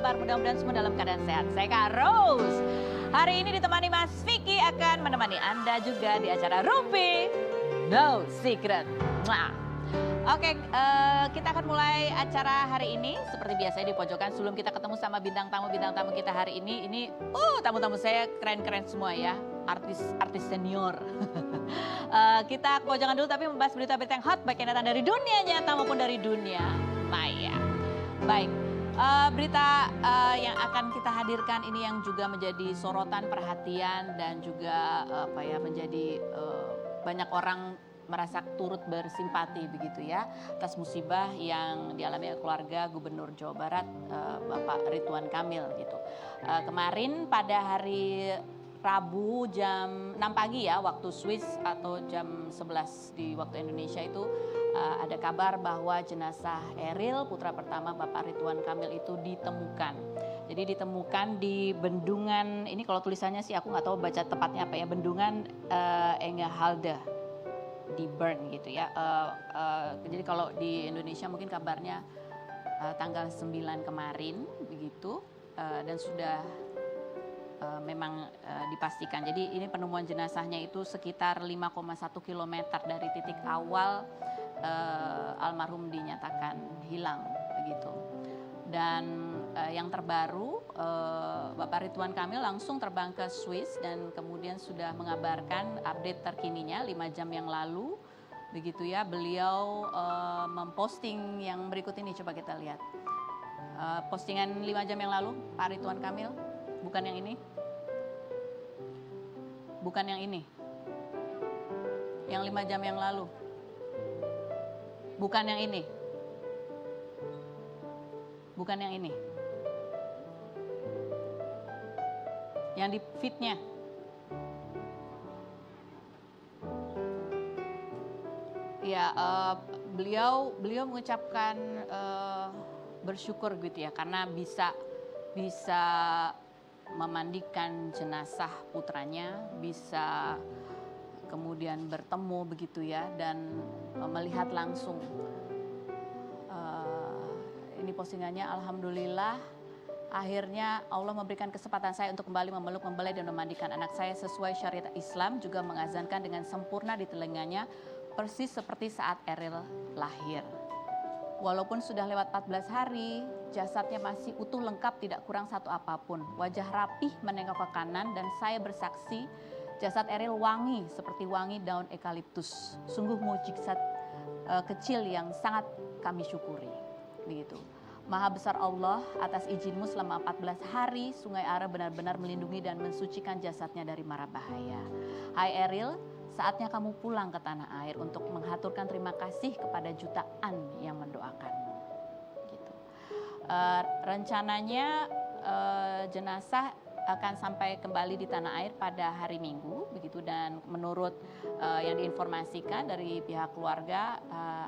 kabar? Mudah-mudahan semua dalam keadaan sehat. Saya Kak Rose. Hari ini ditemani Mas Vicky akan menemani Anda juga di acara Rumpi No Secret. Oke, kita akan mulai acara hari ini seperti biasa di pojokan. Sebelum kita ketemu sama bintang tamu kita hari ini tamu-tamu saya keren-keren semua ya, artis senior. Kita ke pojokan dulu tapi membahas berita-berita yang hot baik yang datang dari dunia nyata maupun dari dunia maya. Baik, berita yang akan kita hadirkan ini yang juga menjadi sorotan perhatian dan juga menjadi banyak orang merasa turut bersimpati begitu ya atas musibah yang dialami keluarga Gubernur Jawa Barat Bapak Ridwan Kamil gitu. Kemarin pada hari Rabu jam 6 pagi ya waktu Swiss atau jam 11 di waktu Indonesia itu ada kabar bahwa jenazah Eril putra pertama Bapak Ridwan Kamil itu ditemukan. Jadi ditemukan di bendungan, ini kalau tulisannya sih aku nggak tahu baca tepatnya apa ya, bendungan Engehalde di Bern gitu ya. Jadi kalau di Indonesia mungkin kabarnya tanggal 9 kemarin begitu dan sudah memang dipastikan. Jadi ini penemuan jenazahnya itu sekitar 5,1 km dari titik awal almarhum dinyatakan hilang begitu. Dan yang terbaru Bapak Ridwan Kamil langsung terbang ke Swiss dan kemudian sudah mengabarkan update terkininya 5 jam yang lalu begitu ya. Beliau memposting yang berikut ini, coba kita lihat. Postingan 5 jam yang lalu Pak Ridwan Kamil, bukan yang ini. Bukan yang ini. Yang 5 jam yang lalu. Bukan yang ini. Bukan yang ini. Yang di feed-nya. Ya, beliau mengucapkan bersyukur gitu ya karena bisa memandikan jenazah putranya, bisa kemudian bertemu begitu ya dan melihat langsung. Ini postingannya, alhamdulillah akhirnya Allah memberikan kesempatan saya untuk kembali memeluk, membelai dan memandikan anak saya sesuai syariat Islam, juga mengazankan dengan sempurna di telinganya persis seperti saat Eril lahir. Walaupun sudah lewat 14 hari, jasadnya masih utuh lengkap tidak kurang satu apapun. Wajah rapih menengok ke kanan dan saya bersaksi jasad Eril wangi seperti wangi daun eukaliptus. Sungguh mukjizat kecil yang sangat kami syukuri. Begitu. Maha besar Allah, atas izinmu selama 14 hari Sungai Are benar-benar melindungi dan mensucikan jasadnya dari mara bahaya. Hai Eril, saatnya kamu pulang ke tanah air untuk menghaturkan terima kasih kepada jutaan yang mendoakanmu. Gitu. Rencananya jenazah akan sampai kembali di tanah air pada hari Minggu, begitu, dan menurut yang diinformasikan dari pihak keluarga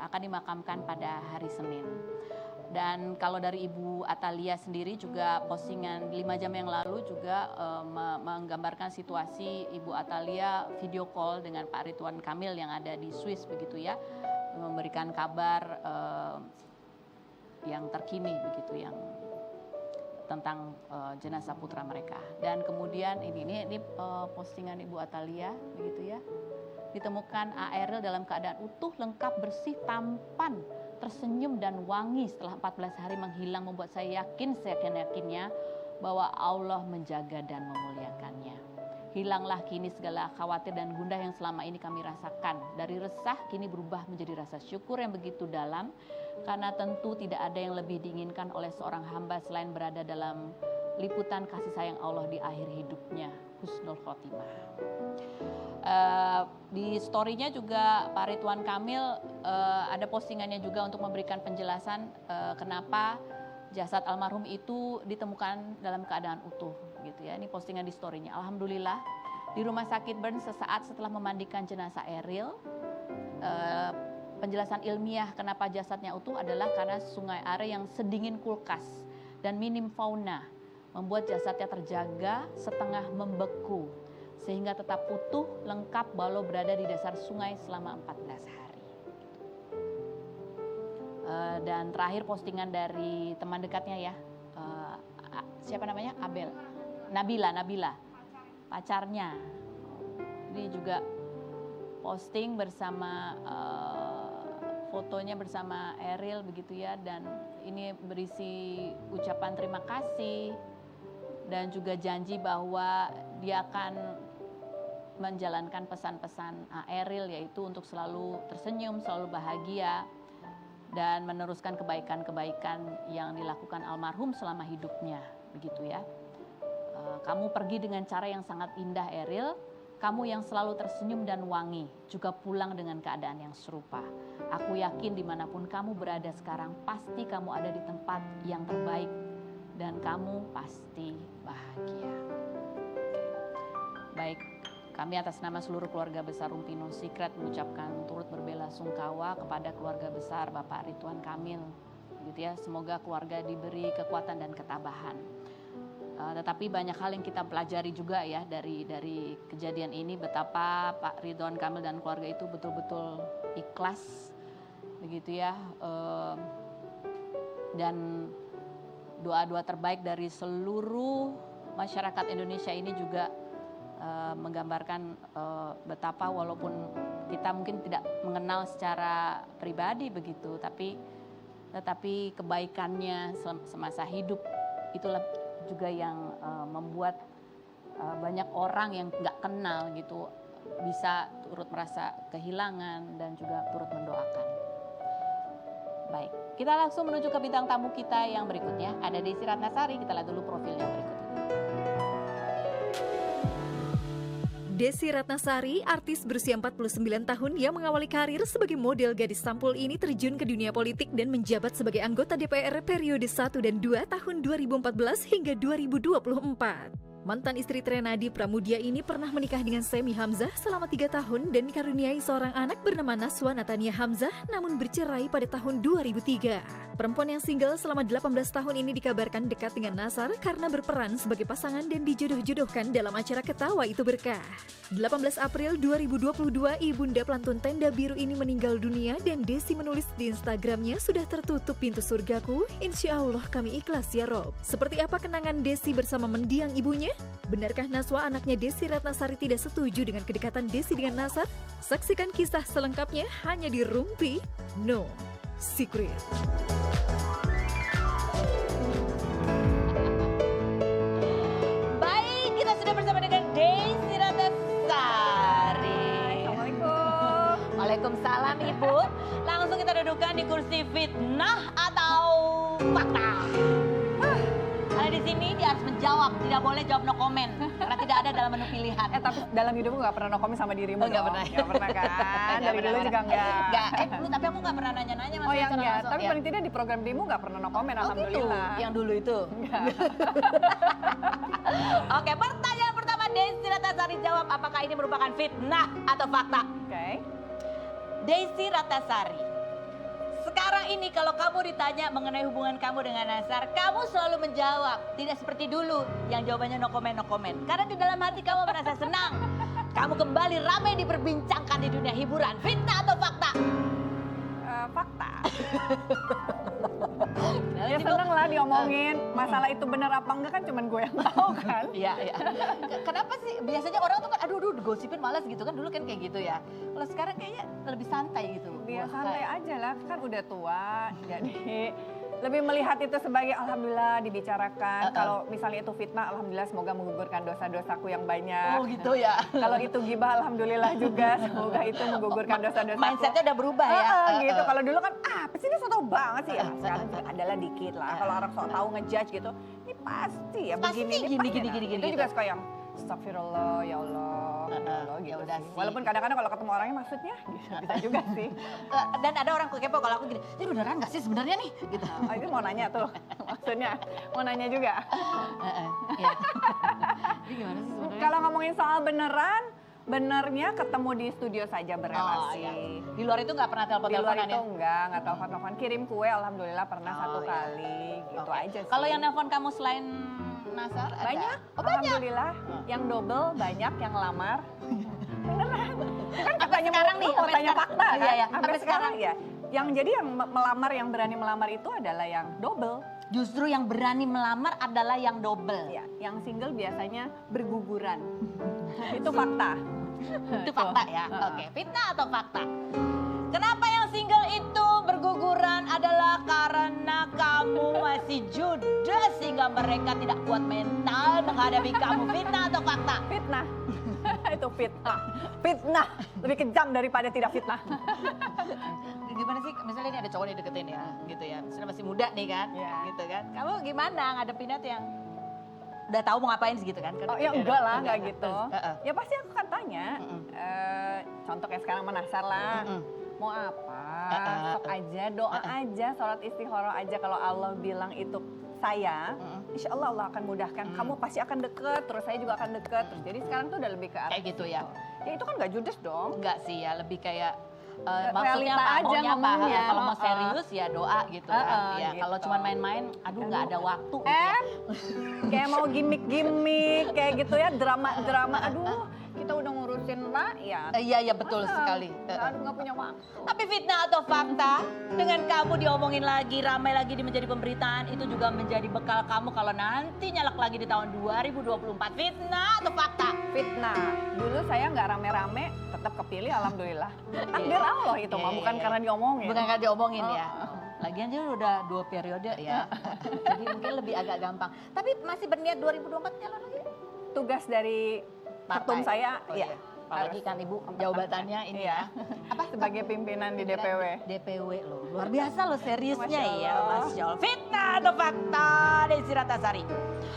akan dimakamkan pada hari Senin. Dan kalau dari Ibu Atalia sendiri juga postingan 5 jam yang lalu juga menggambarkan situasi Ibu Atalia video call dengan Pak Ridwan Kamil yang ada di Swiss begitu ya, memberikan kabar yang terkini begitu yang tentang jenazah putra mereka. Dan kemudian ini postingan Ibu Atalia begitu ya, ditemukan Eril dalam keadaan utuh, lengkap, bersih, tampan, tersenyum dan wangi setelah 14 hari menghilang, membuat saya yakin seyakin-yakinnya bahwa Allah menjaga dan memuliakannya. Hilanglah kini segala khawatir dan gundah yang selama ini kami rasakan. Dari resah kini berubah menjadi rasa syukur yang begitu dalam, karena tentu tidak ada yang lebih diinginkan oleh seorang hamba selain berada dalam liputan kasih sayang Allah di akhir hidupnya, husnul khotimah. Di story-nya juga Pak Ridwan Kamil ada postingannya juga untuk memberikan penjelasan kenapa jasad almarhum itu ditemukan dalam keadaan utuh gitu ya. Ini postingan di story-nya. Alhamdulillah di rumah sakit Bern sesaat setelah memandikan jenazah Eril, penjelasan ilmiah kenapa jasadnya utuh adalah karena Sungai Are yang sedingin kulkas dan minim fauna membuat jasadnya terjaga setengah membeku, sehingga tetap utuh, lengkap walau berada di dasar sungai selama 14 hari. Dan terakhir postingan dari teman dekatnya ya, siapa namanya? Abel. Nabila. Pacarnya. Dia juga posting bersama fotonya bersama Eril begitu ya, dan ini berisi ucapan terima kasih dan juga janji bahwa dia akan menjalankan pesan-pesan Eril, yaitu untuk selalu tersenyum, selalu bahagia dan meneruskan kebaikan-kebaikan yang dilakukan almarhum selama hidupnya begitu ya. Kamu pergi dengan cara yang sangat indah Eril. Kamu yang selalu tersenyum dan wangi, juga pulang dengan keadaan yang serupa. Aku yakin dimanapun kamu berada sekarang, pasti kamu ada di tempat yang terbaik dan kamu pasti bahagia. Baik, kami atas nama seluruh keluarga besar Rumpi No Secret mengucapkan turut berbelasungkawa kepada keluarga besar Bapak Ridwan Kamil. Gitu ya, semoga keluarga diberi kekuatan dan ketabahan. Tetapi banyak hal yang kita pelajari juga ya dari kejadian ini, betapa Pak Ridwan Kamil dan keluarga itu betul-betul ikhlas begitu ya, dan doa-doa terbaik dari seluruh masyarakat Indonesia ini juga menggambarkan betapa walaupun kita mungkin tidak mengenal secara pribadi begitu, tetapi kebaikannya semasa hidup itulah juga yang membuat banyak orang yang nggak kenal gitu bisa turut merasa kehilangan dan juga turut mendoakan. Baik, kita langsung menuju ke bintang tamu kita yang berikutnya. Ada Desi Ratnasari, kita lihat dulu profilnya berikut ini. Desi Ratnasari, artis berusia 49 tahun yang mengawali karir sebagai model gadis sampul ini terjun ke dunia politik dan menjabat sebagai anggota DPR periode 1 dan 2 tahun 2014 hingga 2024. Mantan istri Trenadi Pramudia ini pernah menikah dengan Semi Hamzah selama 3 tahun dan dikaruniai seorang anak bernama Naswa Natania Hamzah, namun bercerai pada tahun 2003. Perempuan yang single selama 18 tahun ini dikabarkan dekat dengan Nasar karena berperan sebagai pasangan dan dijodoh-jodohkan dalam acara Ketawa Itu Berkah. 18 April 2022, ibunda pelantun Tenda Biru ini meninggal dunia dan Desi menulis di Instagramnya, sudah tertutup pintu surgaku, insya Allah kami ikhlas ya Rob. Seperti apa kenangan Desi bersama mendiang ibunya? Benarkah Naswa anaknya Desi Ratnasari tidak setuju dengan kedekatan Desi dengan Nasar? Saksikan kisah selengkapnya hanya di Rumpi No Secret. Baik, kita sudah bersama dengan Desi Ratnasari. Assalamualaikum. Waalaikumsalam Ibu. Langsung kita dudukkan di kursi fitnah atau fakta. Karena di sini dia harus menjawab, tidak boleh jawab no comment karena tidak ada dalam menu pilihan. Tapi dalam hidupmu gak pernah no comment sama dirimu? Nggak pernah. Gak pernah kan? Dari dulu juga enggak. Tapi aku gak pernah nanya-nanya Oh yang enggak, tapi paling tidak di program dirimu gak pernah no comment, alhamdulillah. Gitu. Yang dulu itu? Enggak. Oke, pertanyaan pertama Desi Ratnasari jawab, apakah ini merupakan fitnah atau fakta? Oke. Desi Ratnasari, sekarang ini kalau kamu ditanya mengenai hubungan kamu dengan Nasar, kamu selalu menjawab, tidak seperti dulu yang jawabannya no comment. Karena di dalam hati kamu merasa senang. Kamu kembali ramai diperbincangkan di dunia hiburan. Fitnah atau fakta? Fakta. Ya seneng lah diomongin. Masalah itu benar apa enggak kan cuman gue yang tahu kan. Iya. Kenapa sih? Biasanya orang tuh kan aduh gosipin malas gitu kan, dulu kan kayak gitu ya. Kalau sekarang kayaknya lebih santai gitu. Biar santai aja lah, kan udah tua. Jadi lebih melihat itu sebagai alhamdulillah dibicarakan. Kalau misalnya itu fitnah, alhamdulillah semoga menggugurkan dosa-dosaku yang banyak. Oh gitu ya. Kalau itu gibah, alhamdulillah juga semoga itu menggugurkan dosa-dosaku. Mindsetnya udah berubah ya. Gitu. Kalau dulu kan apa sih ini so tau banget sih ya. Sekarang adalah dikit lah. Kalau orang so tau ngejudge gitu, ini pasti ya begini. Gini. Itu juga suka yang astagfirullah ya Allah. Ya Gitu udah sih. sih. Walaupun kadang-kadang kalau ketemu orangnya maksudnya bisa juga sih. Dan ada orang kepo kalau aku gini, ini beneran gak sih sebenarnya nih? Gitu. Oh, itu mau nanya tuh, maksudnya mau nanya juga. Ya. Ini gimana sih sebenarnya? Kalau ngomongin soal benernya ketemu di studio saja berelasi. iya. Di luar itu nggak pernah Di luar telepon-teleponan itu ya? nggak telepon-telepon. Kirim kue alhamdulillah pernah satu iya. kali, gitu Oke. aja sih. Kalau yang nelpon kamu selain Nasar ada? banyak, Oh, banyak. alhamdulillah. Yang double banyak, yang lamar. Beneran. Kan katanya sekarang nih, mau sampai tanya sekarang. fakta kan? Iya, iya. Sampai Sampai sekarang ya. Yang jadi yang melamar, yang berani melamar itu adalah yang double. Justru yang berani melamar adalah yang double. Ya, yang single biasanya berguguran. Itu fakta. Itu fakta ya. Oke, fitnah atau fakta? Kenapa yang single itu berguguran adalah karena kamu masih judes sehingga mereka tidak kuat mental menghadapi kamu. Fitnah atau fakta? Fitnah. Itu fitnah. Fitnah. Lebih kejam daripada tidak fitnah. Gimana sih, misalnya ini ada cowok nih deketin ya, gitu ya. Misalnya masih muda nih kan, gitu kan. Kamu gimana ngadepinnya tuh yang udah tahu mau ngapain gitu kan? Oh ya enggak lah, enggak gitu. Ya pasti aku akan tanya. Contoh kayak sekarang menasar lah. Mau apa? Sok aja, doa aja, sholat istikharah aja. Kalau Allah bilang itu saya, insya Allah Allah akan mudahkan. Kamu pasti akan deket, terus saya juga akan deket. Terus jadi sekarang tuh udah lebih ke arah Kayak gitu ya? Ya itu kan nggak judes dong. Enggak sih ya, lebih kayak Realita maksudnya apa, aja maunya apa, ngomongnya. kalau mau serius ya doa gitu kan. Ya, Gitu. kalau cuma main-main, aduh nggak ada waktu gitu ya. Kayak mau gimmick-gimmick, kayak gitu ya, drama-drama. Aduh, kita udah ngurusin rakyat. Iya betul sekali. Aduh nggak punya waktu. Tapi fitnah atau fakta, dengan kamu diomongin lagi, ramai lagi menjadi pemberitaan, itu juga menjadi bekal kamu kalau nanti nyalek lagi di tahun 2024. Fitnah atau fakta? Fitnah. Dulu saya nggak rame-rame, tetap kepilih, alhamdulillah. Takdir Allah itu mah, bukan karena diomongin. Bukan karena diomongin ya. Lagian dia udah 2 periode ya. Jadi mungkin lebih agak gampang. Tapi masih berniat 2024 nyalon lagi? Tugas dari ketum saya, Oh, ya. Apalagi kan Ibu jabatannya ini Iya. ya. Apa? Sebagai pimpinan di DPW. DPW loh. Luar biasa loh seriusnya Masya ya. Allah. Masya Allah. Fitnah atau fakta Desi Ratnasari?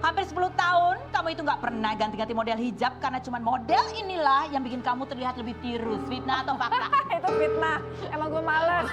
Hampir 10 tahun kamu itu nggak pernah ganti-ganti model hijab karena cuma model inilah yang bikin kamu terlihat lebih tirus. Fitnah atau fakta? Itu fitnah. Emang gue males.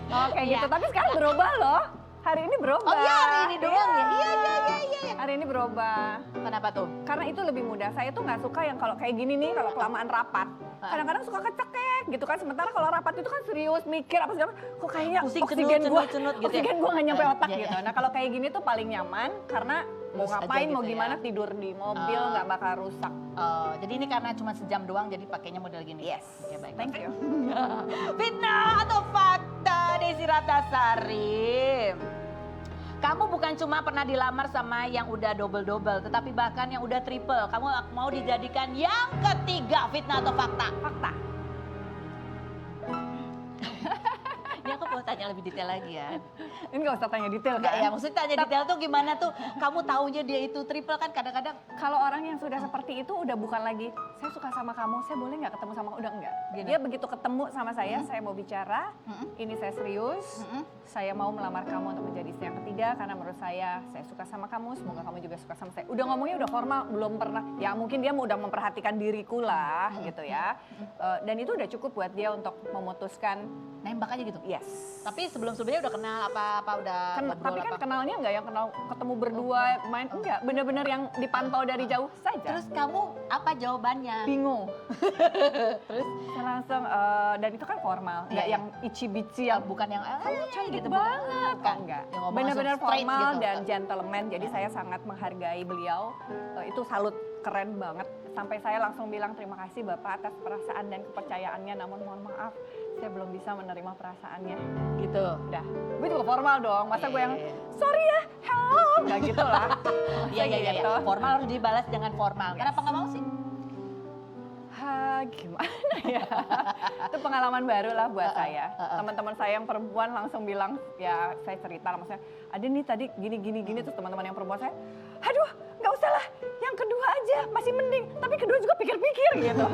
Oh kayak gitu. Tapi sekarang berubah loh. Hari ini berubah. Oh iya hari ini doang ya? Iya. Hari ini berubah. Kenapa tuh? Karena itu lebih mudah. Saya tuh nggak suka yang kalau kayak gini nih, kalau kelamaan rapat. Kadang-kadang suka kecekek gitu kan. Sementara kalau rapat itu kan serius, mikir apa segala. Kok kayaknya Pusing, oksigen gua, cenut gitu ya? oksigen gua nggak nyampe otak Iya, gitu. iya. Nah kalau kayak gini tuh paling nyaman karena mau Terus aja ngapain, mau gitu gimana, ya. tidur di mobil nggak bakal rusak. Oh, jadi ini karena cuma sejam doang jadi pakainya model gini? Yes. Oke baik. Thank you. Fitnah atau fakta Desi Ratnasari? Kamu bukan cuma pernah dilamar sama yang udah double-double, tetapi bahkan yang udah triple. Kamu mau dijadikan yang ketiga, fitnah atau fakta? Fakta. Ini aku mau tanya lebih detail lagi ya. Ini nggak usah tanya detail Enggak kan? ya, maksudnya tanya detail tuh gimana tuh? Kamu taunya dia itu triple kan kadang-kadang. Kalau orang yang sudah seperti itu udah bukan lagi saya suka sama kamu, saya boleh nggak ketemu sama kamu? Udah enggak. Gini. Dia begitu ketemu sama saya mau bicara, ini saya serius, saya mau melamar kamu untuk menjadi istri yang ketiga karena menurut saya suka sama kamu, semoga kamu juga suka sama saya. Udah ngomongnya udah formal, belum pernah. Ya mungkin dia udah memperhatikan diriku lah gitu ya. Dan itu udah cukup buat dia untuk memutuskan. Nembak aja gitu? Yes. Tapi sebelum-sebelumnya udah kenal apa udah ngobrol Tapi kan apa? kenalnya nggak yang kenal ketemu berdua main, enggak. Bener-bener yang dipantau dari jauh saja. Terus kamu apa jawabannya? Bingung. Terus Saya langsung, dan itu kan formal, nggak Iya, yang ici-bici yang bukan yang cantik gitu banget. bukan. Enggak. Yang ngomong Benar-benar langsung straight formal gitu. dan gentleman, jadi saya sangat menghargai beliau. Itu salut, keren banget. Sampai saya langsung bilang terima kasih Bapak atas perasaan dan kepercayaannya, namun mohon maaf, saya belum bisa menerima perasaannya. Gitu. Udah, gue juga formal dong, masa gue yang Iya. sorry ya, hello, nggak gitu lah. Iya Masa gitu. Formal harus dibalas dengan formal. Kenapa nggak mau sih? Gimana ya? Itu pengalaman baru lah buat saya. Teman-teman saya yang perempuan langsung bilang, ya saya cerita lah maksudnya, ada nih tadi gini, terus teman-teman yang perempuan saya, aduh nggak usah lah, yang kedua aja masih mending, tapi kedua juga pikir-pikir gitu.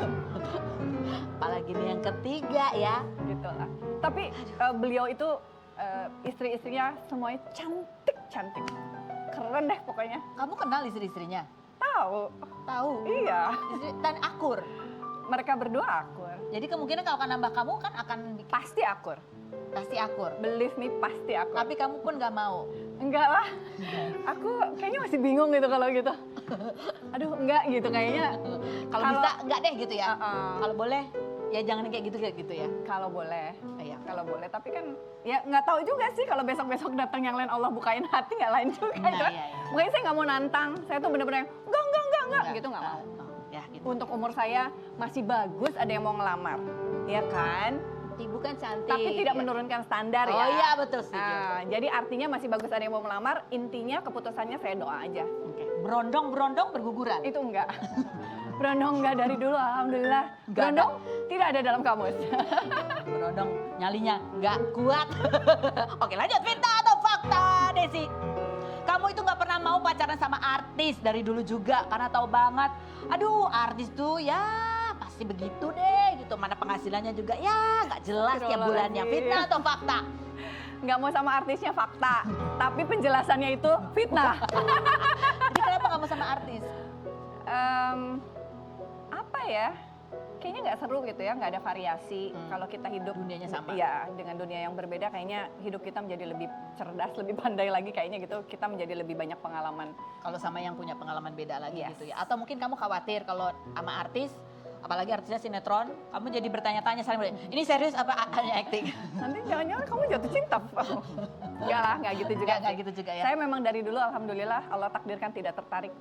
Apalagi nih yang ketiga ya. Gitu lah. Tapi beliau itu istri-istrinya semuanya cantik. Keren deh pokoknya. Kamu kenal istri-istrinya? Tahu, Tahu. iya. Istri dan akur. Mereka berdua akur. Jadi kemungkinan kalau akan nambah kamu kan akan Pasti akur. pasti akur. Believe me, pasti akur. Tapi kamu pun nggak mau. Enggak lah, aku kayaknya masih bingung gitu kalau gitu. Aduh enggak gitu kayaknya. Kalau bisa enggak deh gitu ya. Kalau boleh ya jangan kayak gitu ya. Kalau boleh, Iya. kalau boleh. Tapi kan ya nggak tahu juga sih kalau besok-besok datang yang lain Allah bukain hati nggak lain juga. Nah, Gitu. iya. Makanya saya nggak mau nantang. Saya tuh bener-bener yang enggak gitu nggak mau. Ya gitu. Untuk umur saya masih bagus ada yang mau ngelamar, ya kan? cantik, bukan cantik. Tapi tidak menurunkan standar ya. Oh iya betul sih. Jadi artinya masih bagus ada yang mau melamar, intinya keputusannya saya doa aja. Oke. Berondong berguguran. Itu enggak. Berondong enggak dari dulu, alhamdulillah. Berondong tidak ada dalam kamus. Berondong nyalinya nggak kuat. Oke lanjut, Vita atau fakta, Desi? Kamu itu nggak pernah mau pacaran sama artis dari dulu juga karena tahu banget, aduh artis tuh ya pasti begitu deh gitu. Mana penghasilannya juga ya nggak jelas tiap bulannya. Fitnah atau fakta? Nggak mau sama artisnya fakta, tapi penjelasannya itu fitnah. Jadi kenapa nggak mau sama artis? Apa ya? Kayaknya nggak seru gitu ya, nggak ada variasi. Kalau kita hidup Dunianya sama. Iya, dengan dunia yang berbeda, kayaknya hidup kita menjadi lebih cerdas, lebih pandai lagi kayaknya gitu. Kita menjadi lebih banyak pengalaman. Kalau sama yang punya pengalaman beda lagi Yes. gitu ya. Atau mungkin kamu khawatir kalau sama artis, apalagi artisnya sinetron, kamu jadi bertanya-tanya saling ini serius apa hanya acting? Nanti jangan-jangan kamu jatuh cinta. Enggak lah, nggak gitu juga. Nggak sih. gitu juga ya. Saya memang dari dulu alhamdulillah Allah takdirkan tidak tertarik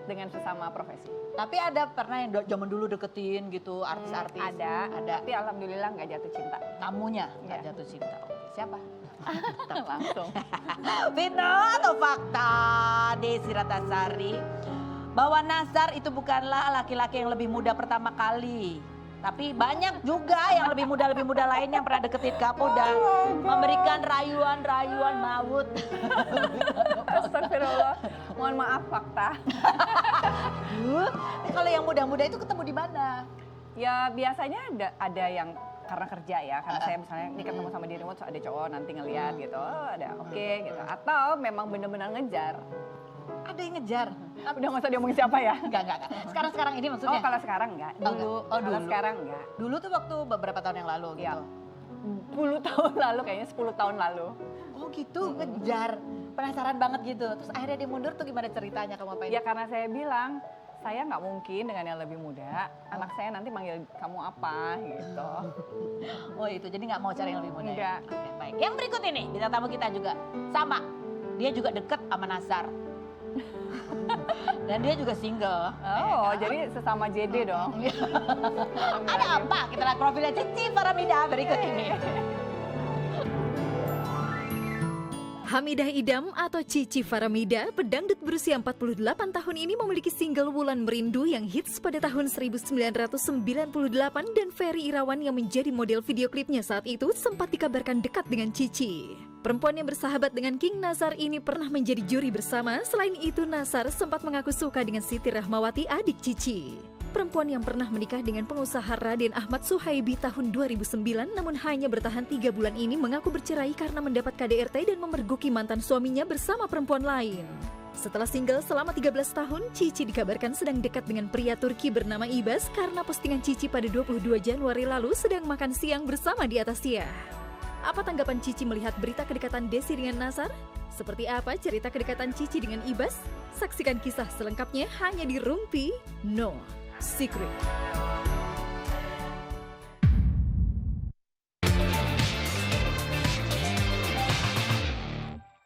dengan sesama profesi. Tapi ada pernah yang zaman dulu deketin gitu artis-artis? Ada. Ada. Tapi alhamdulillah nggak jatuh cinta. Tamunya nggak Iya. jatuh cinta. Oke, siapa? Langsung. Fitnah atau fakta, Desi Ratnasari? Bahwa Nazar itu bukanlah laki-laki yang lebih muda pertama kali. Tapi banyak juga yang lebih muda lain yang pernah deketin kamu dan memberikan rayuan-rayuan maut. Astagfirullah. Mohon maaf fakta. Kalau yang muda-muda itu ketemu di mana? Ya biasanya ada yang karena kerja ya, karena saya misalnya ini ketemu sama di remote ada cowok nanti ngeliat gitu, oh ada oke gitu. Atau memang bener-bener ngejar. Ada yang ngejar. Udah nggak usah diomongin siapa ya? Enggak. Sekarang ini maksudnya? Oh kalau sekarang enggak, dulu. Oh, Kalau dulu. sekarang enggak. Dulu tuh waktu beberapa tahun yang lalu Ya. gitu. 10 tahun lalu kayaknya 10 tahun lalu. Oh gitu, ngejar. Penasaran banget gitu. Terus akhirnya dia mundur tuh gimana ceritanya kamu apain? Ya karena saya bilang, saya nggak mungkin dengan yang lebih muda, anak saya nanti manggil kamu apa gitu. Oh itu, jadi nggak mau cari yang lebih muda ya? Enggak. Oke, baik. Yang berikut ini, bintang tamu kita juga sama. Dia juga deket sama Nazar. Dan dia juga single. Oh, Ya kan? jadi sesama JD dong. Ada apa? Kita lihat profilnya Cici Faramida berikut ini. Hamidah Idam atau Cici Faramida, pedangdut berusia 48 tahun ini memiliki single Wulan Merindu yang hits pada tahun 1998 dan Ferry Irawan yang menjadi model video klipnya saat itu sempat dikabarkan dekat dengan Cici. Perempuan yang bersahabat dengan King Nazar ini pernah menjadi juri bersama. Selain itu, Nazar sempat mengaku suka dengan Siti Rahmawati, adik Cici. Perempuan yang pernah menikah dengan pengusaha Raden Ahmad Suhaibi tahun 2009 namun hanya bertahan 3 bulan ini mengaku bercerai karena mendapat KDRT dan memergoki mantan suaminya bersama perempuan lain. Setelah single selama 13 tahun, Cici dikabarkan sedang dekat dengan pria Turki bernama Ibas karena postingan Cici pada 22 Januari lalu sedang makan siang bersama di atas Sia. Apa tanggapan Cici melihat berita kedekatan Desi dengan Nazar? Seperti apa cerita kedekatan Cici dengan Ibas? Saksikan kisah selengkapnya hanya di Rumpi No Secret.